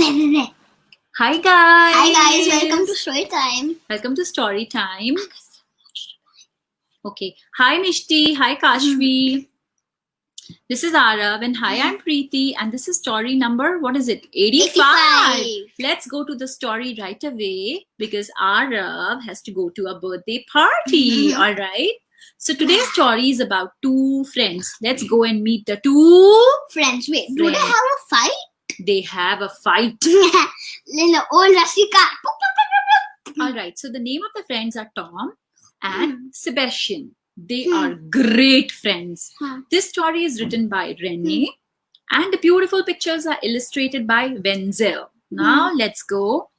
Hi guys! Hi guys, welcome to Story Time. Welcome to Story Time. Okay. Hi Mishti. Hi Kashvi. This is Arav and hi, I'm Preeti and this is story number, what is it? 85. Let's go to the story right away because Arav has to go to a birthday party. Alright? So today's story is about two friends. Let's go and meet the two Friends. Wait, do they have a fight? They have a fight. Little old rusty car. Alright, so the name of the friends are Tom and Sebastian. They are great friends. This story is written by Renee and the beautiful pictures are illustrated by Wenzel. Now let's go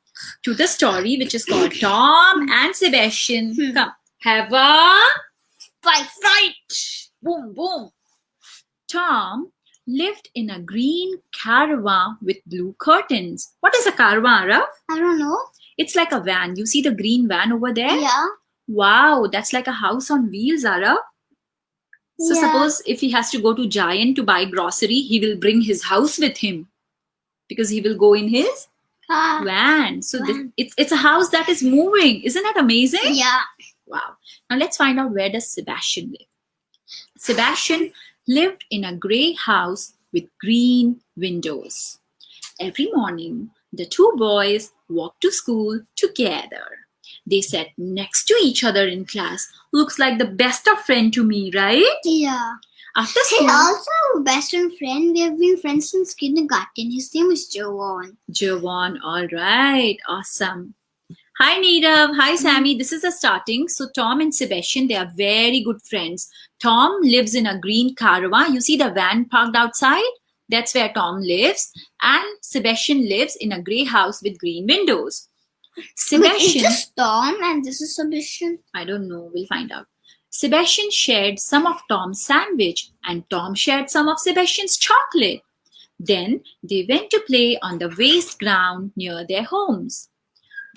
to the story which is called Tom and Sebastian. Come, have a fight. Boom, boom. Tom lived in a green caravan with blue curtains. What is a caravan, Rav? I don't know. It's like a van. You see the green van over there? Yeah. Wow, that's like a house on wheels, Ara. So suppose if he has to go to Giant to buy grocery, he will bring his house with him because he will go in his van. So it's a house that is moving. Isn't that amazing? Yeah. Wow. Now let's find out, where does Sebastian live? Sebastian lived in a grey house with green windows. Every morning, the two boys walked to school together. They sat next to each other in class. Looks like the best of friend to me, right? Yeah. After school, He's also our best friend. We have been friends since kindergarten. His name is Jovan. Jovan, all right, awesome. Hi Neerav, hi Sammy. This is the starting. So Tom and Sebastian, they are very good friends. Tom lives in a green caravan. You see the van parked outside? That's where Tom lives. And Sebastian lives in a grey house with green windows. Sebastian, Wait, is this Tom and this is Sebastian? I don't know. We'll find out. Sebastian shared some of Tom's sandwich and Tom shared some of Sebastian's chocolate. Then they went to play on the waste ground near their homes.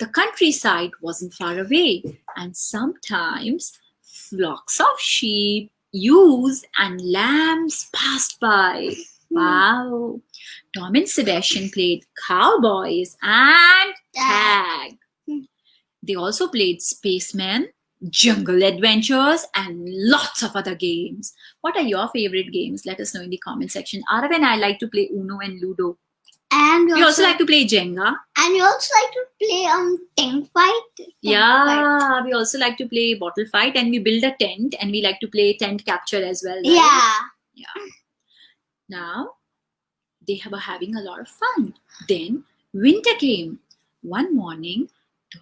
The countryside wasn't far away, and sometimes flocks of sheep, ewes, and lambs passed by. Wow! Tom and Sebastian played cowboys and tag. They also played spacemen, jungle adventures, and lots of other games. What are your favorite games? Let us know in the comment section. Arav and I like to play Uno and Ludo. And we also like to play Jenga. And we also like to play tent fight. Yeah, we also like to play bottle fight, and we build a tent and we like to play tent capture as well. Right? Yeah. Now they were having a lot of fun. Then winter came. One morning,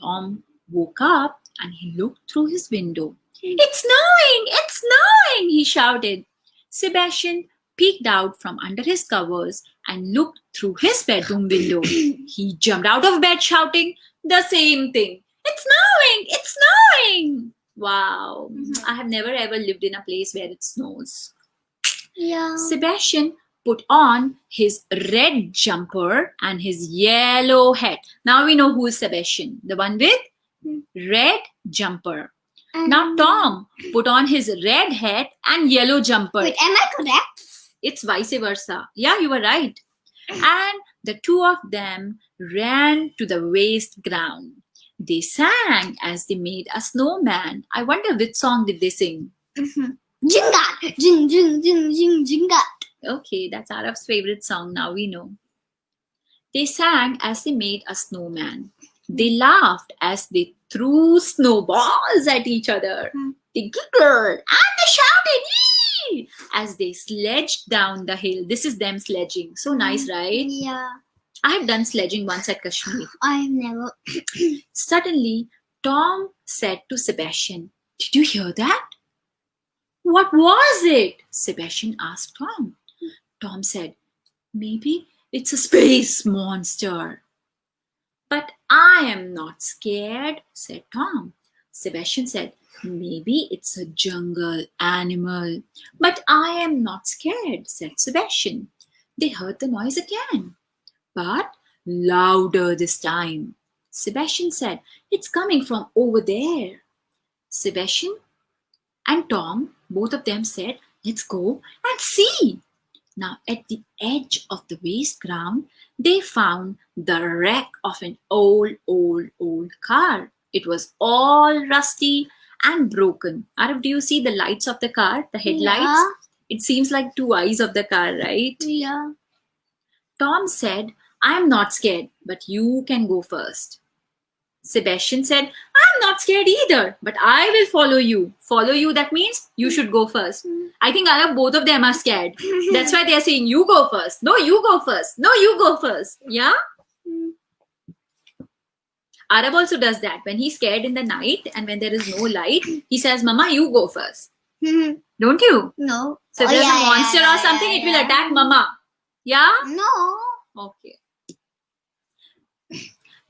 Tom woke up and he looked through his window. It's snowing! It's snowing! He shouted. Sebastian peeked out from under his covers and looked through his bedroom window. He jumped out of bed shouting the same thing. It's snowing! It's snowing! Wow. I have never ever lived in a place where it snows. Yeah. Sebastian put on his red jumper and his yellow hat. Now we know who is Sebastian, the one with red jumper. Now Tom put on his red hat and yellow jumper. Wait, am I correct? It's vice versa. Yeah, you were right. And the two of them ran to the waste ground. They sang as they made a snowman. I wonder which song did they sing? Jingat. Jing, jing, jing, jing, jingat. Okay, that's Arab's favorite song. Now we know. They sang as they made a snowman. They laughed as they threw snowballs at each other. They giggled and they shouted "Yee!" as they sledged down the hill. This is them sledging. So nice, right? Yeah. I have done sledging once at Kashmir. I've never. Suddenly, Tom said to Sebastian, "Did you hear that?" "What was it?" Sebastian asked Tom. Tom said, "Maybe it's a space monster." "But I am not scared," said Tom. Sebastian said, "Maybe it's a jungle animal." "But I am not scared," said Sebastian. They heard the noise again, but louder this time. Sebastian said, "It's coming from over there." Sebastian and Tom, both of them said, "Let's go and see." Now, at the edge of the waste ground, they found the wreck of an old car. It was all rusty and broken. Arav, do you see the lights of the car, the headlights? Yeah. It seems like two eyes of the car, right? Yeah. Tom said, I'm not scared, but you can go first. Sebastian said, I'm not scared either, but I will follow you. Follow you, that means you should go first. I think Arab, both of them are scared. That's why they are saying, you go first. No, you go first. No, you go first. Yeah? Arab also does that. When he's scared in the night and when there is no light, he says, Mama, you go first. Don't you? No. So if there's a monster or something, it will attack Mama. Yeah? No. Okay.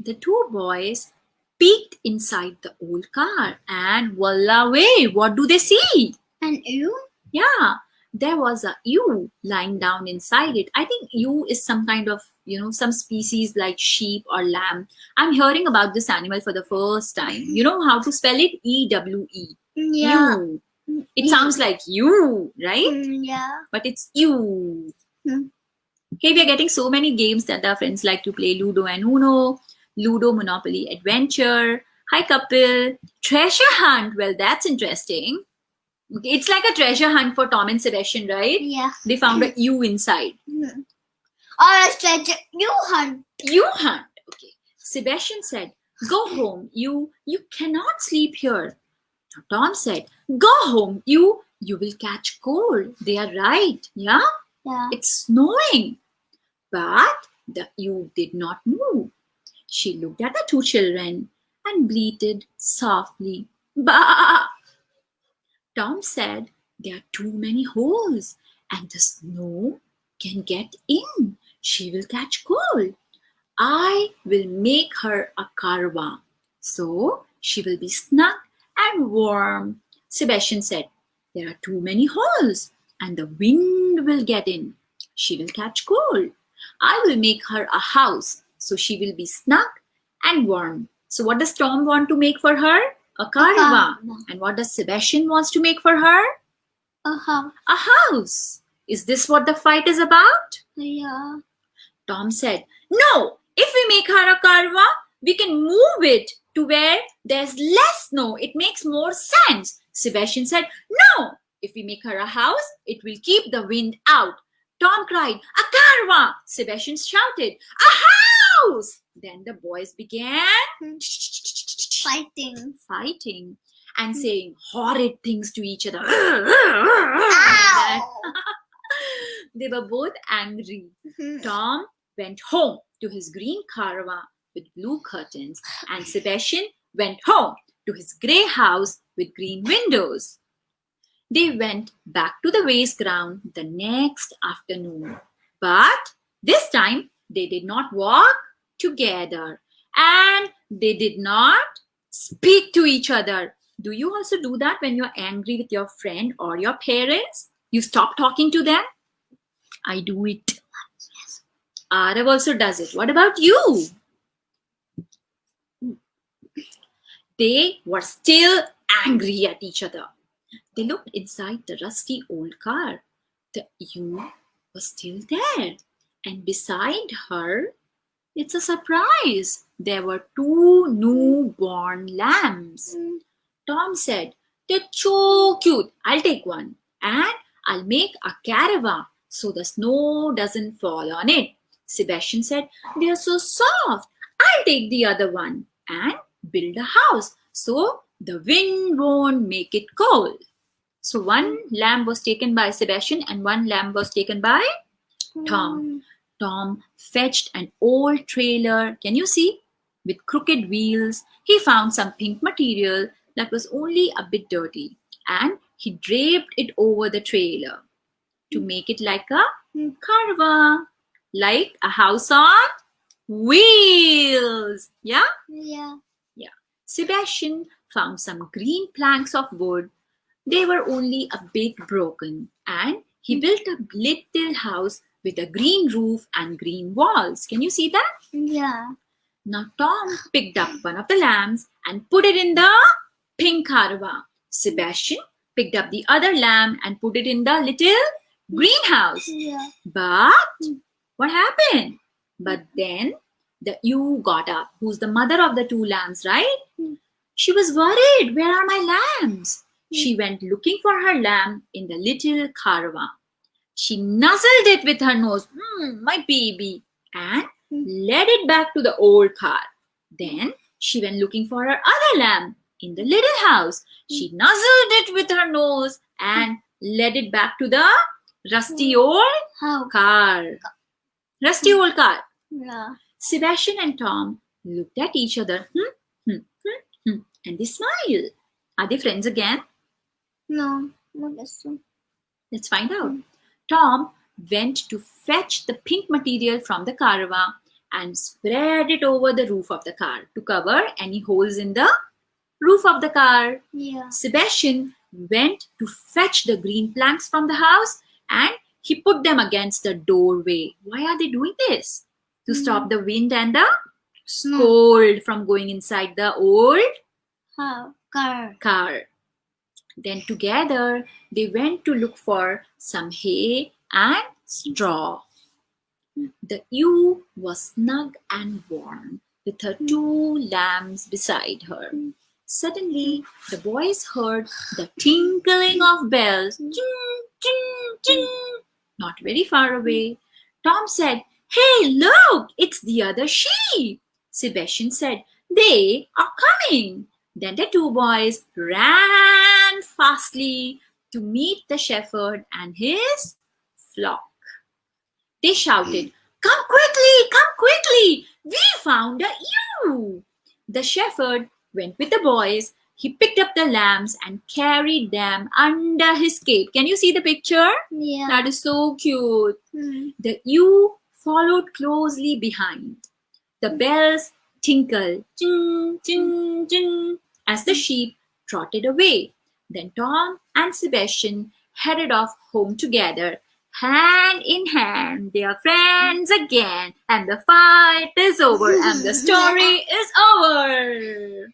The two boys peeked inside the old car and voila way, what do they see? And you? Yeah, there was a ewe lying down inside it. I think ewe is some kind of, some species like sheep or lamb. I'm hearing about this animal for the first time. You know how to spell it? E-W-E. Yeah. Ewe. It sounds like you, right? Yeah. But it's ewe. Hey, we are getting so many games that our friends like to play. Ludo and Uno, Ludo Monopoly Adventure. Hi, Kapil. Treasure hunt. Well, that's interesting. Okay, it's like a treasure hunt for Tom and Sebastian, right? Yeah. They found a ewe inside. Or a treasure. You hunt. You hunt. Okay. Sebastian said, go home. You cannot sleep here. Tom said, go home. You will catch cold. They are right. Yeah? Yeah. It's snowing. But the ewe did not move. She looked at the two children and bleated softly. Bah! Tom said, there are too many holes and the snow can get in. She will catch cold. I will make her a karwa, so she will be snug and warm. Sebastian said, there are too many holes and the wind will get in. She will catch cold. I will make her a house, so she will be snug and warm. So what does Tom want to make for her? A karwa. And what does Sebastian wants to make for her? A house. A house. Is this what the fight is about? Yeah. Tom said, no, if we make her a karwa, we can move it to where there's less snow. It makes more sense. Sebastian said, no, if we make her a house, it will keep the wind out. Tom cried, a karwa. Sebastian shouted, a house. Then the boys began fighting and saying horrid things to each other. They were both angry. Tom went home to his green caravan with blue curtains, and Sebastian went home to his grey house with green windows. They went back to the race ground the next afternoon. But this time they did not walk together and they did not speak to each other. Do you also do that when you're angry with your friend or your parents? You stop talking to them? I do it. Arav also does it. What about you? They were still angry at each other. They looked inside the rusty old car. The ewe was still there. And beside her, it's a surprise. There were two newborn lambs. Tom said, they're so cute. I'll take one. And I'll make a caravan so the snow doesn't fall on it. Sebastian said, they are so soft. I'll take the other one and build a house so the wind won't make it cold. So one lamb was taken by Sebastian and one lamb was taken by Tom. Tom fetched an old trailer, can you see, with crooked wheels. He found some pink material that was only a bit dirty and he draped it over the trailer to make it like a caravan, like a house on wheels. Yeah? Yeah. Yeah. Sebastian found some green planks of wood. They were only a bit broken and he built a little house with a green roof and green walls. Can you see that? Yeah. Now Tom picked up one of the lambs and put it in the pink caravan. Sebastian picked up the other lamb and put it in the little greenhouse. Yeah. But what happened? But then the ewe got up, who's the mother of the two lambs, right? She was worried. Where are my lambs? She went looking for her lamb in the little caravan. She nuzzled it with her nose, my baby, and led it back to the old car. Then she went looking for her other lamb in the little house. She nuzzled it with her nose and led it back to the rusty old How? car. Rusty old car. Yeah. Sebastian and Tom looked at each other and they smiled. Are they friends again? No, I guess so. Let's find out. Tom went to fetch the pink material from the caravan and spread it over the roof of the car to cover any holes in the roof of the car. Yeah. Sebastian went to fetch the green planks from the house and he put them against the doorway. Why are they doing this? To stop the wind and the Snow. cold from going inside the old How? Car. car. Then together they went to look for some hay and straw. The ewe was snug and warm with her two lambs beside her. Suddenly the boys heard the tinkling of bells. Ching, ching, ching. Not very far away. Tom said, "Hey, look, it's the other sheep." Sebastian said, "They are coming." Then the two boys ran fastly to meet the shepherd and his flock. They shouted, come quickly, we found a ewe." The shepherd went with the boys. He picked up the lambs and carried them under his cape. Can you see the picture? Yeah. That is so cute. Hmm. The ewe followed closely behind. The bells tinkled, ching, ching, ching, as the sheep trotted away. Then Tom and Sebastian headed off home together. Hand in hand, they are friends again, and the fight is over, and the story is over.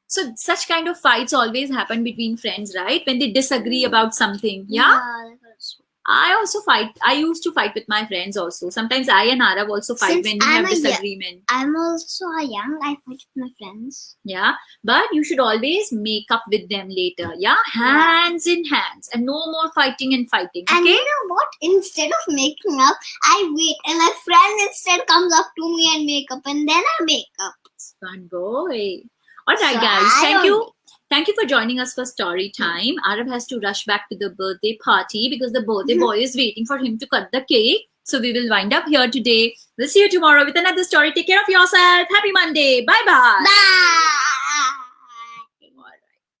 So such kind of fights always happen between friends, right? When they disagree about something. Yeah? That's true. I also fight. I used to fight with my friends also. Sometimes I and Arav also fight Since when we I'm have a young- disagreement. I'm also a young. I fight with my friends. Yeah, but you should always make up with them later. Yeah, hands in hands, and no more fighting and fighting. And Okay. you know what? Instead of making up, I wait, and my friend instead comes up to me and make up, and then I make up. Fun boy. All right, So guys. I Thank don't- you. Thank you for joining us for story time. Arav has to rush back to the birthday party because the birthday boy is waiting for him to cut the cake. So we will wind up here today. We'll see you tomorrow with another story. Take care of yourself. Happy Monday. Bye-bye. Bye.